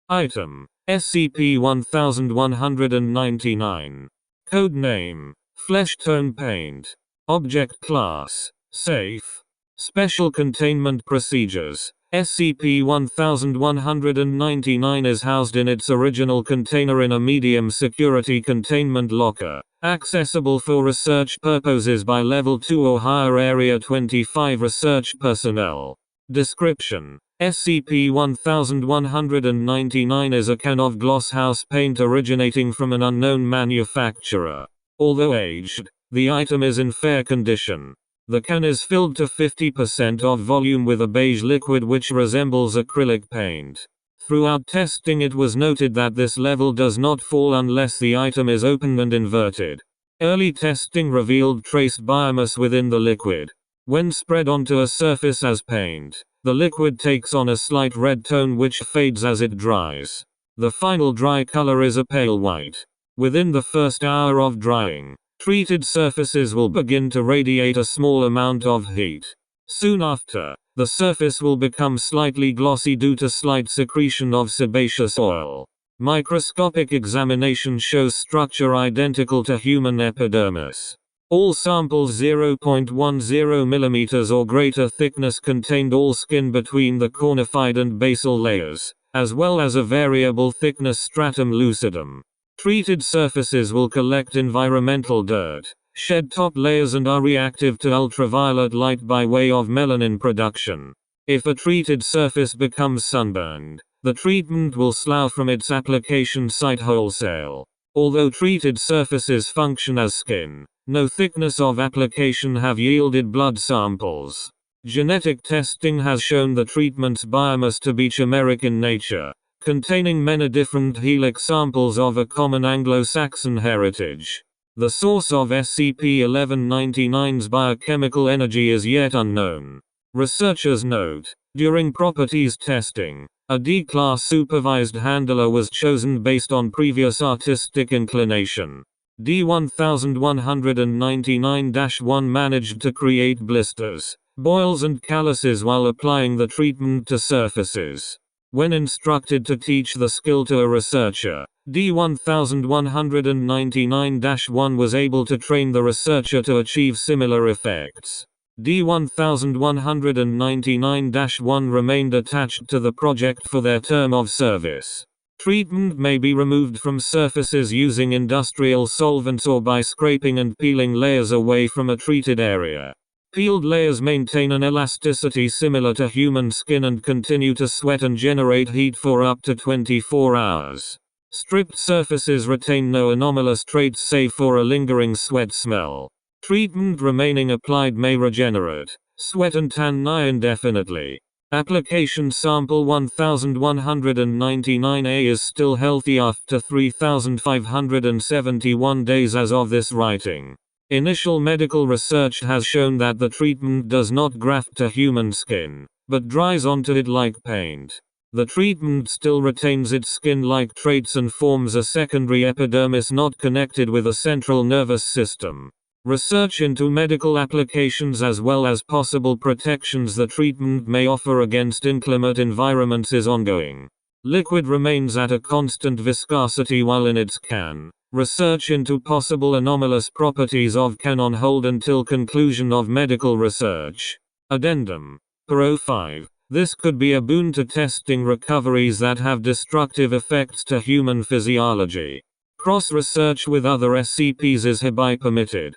Item: SCP-1199. Code name: Fleshtone Paint. Object Class: Safe. Special Containment Procedures: SCP-1199 is housed in its original container in a medium security containment locker, accessible for research purposes by Level 2 or higher Area 25 research personnel. Description: SCP-1199 is a can of glosshouse paint originating from an unknown manufacturer. Although aged, the item is in fair condition. The can is filled to 50% of volume with a beige liquid which resembles acrylic paint. Throughout testing it was noted that this level does not fall unless the item is opened and inverted. Early testing revealed trace biomass within the liquid. When spread onto a surface as paint, the liquid takes on a slight red tone which fades as it dries. The final dry color is a pale white. Within the first hour of drying, treated surfaces will begin to radiate a small amount of heat. Soon after, the surface will become slightly glossy due to slight secretion of sebaceous oil. Microscopic examination shows structure identical to human epidermis. All samples 0.10 mm or greater thickness contained all skin between the cornified and basal layers, as well as a variable thickness stratum lucidum. Treated surfaces will collect environmental dirt, shed top layers and are reactive to ultraviolet light by way of melanin production. If a treated surface becomes sunburned, the treatment will slough from its application site wholesale. Although treated surfaces function as skin, no thickness of application have yielded blood samples. Genetic testing has shown the treatment's biomass to be chimeric in nature, containing many different helix samples of a common Anglo-Saxon heritage. The source of SCP-1199's biochemical energy is yet unknown. Researchers note, during properties testing, a D-class supervised handler was chosen based on previous artistic inclination. D-1199-1 managed to create blisters, boils and calluses while applying the treatment to surfaces. When instructed to teach the skill to a researcher, D-1199-1 was able to train the researcher to achieve similar effects. D-1199-1 remained attached to the project for their term of service. Treatment may be removed from surfaces using industrial solvents or by scraping and peeling layers away from a treated area. Peeled layers maintain an elasticity similar to human skin and continue to sweat and generate heat for up to 24 hours. Stripped surfaces retain no anomalous traits save for a lingering sweat smell. Treatment remaining applied may regenerate, sweat and tan nigh indefinitely. Application sample 1199A is still healthy after 3,571 days as of this writing. Initial medical research has shown that the treatment does not graft to human skin, but dries onto it like paint. The treatment still retains its skin-like traits and forms a secondary epidermis not connected with a central nervous system. Research into medical applications as well as possible protections the treatment may offer against inclement environments is ongoing. Liquid remains at a constant viscosity while in its can. Research into possible anomalous properties of can on hold until conclusion of medical research. Addendum. Pro 5. This could be a boon to testing recoveries that have destructive effects to human physiology. Cross-research with other SCPs is hereby permitted.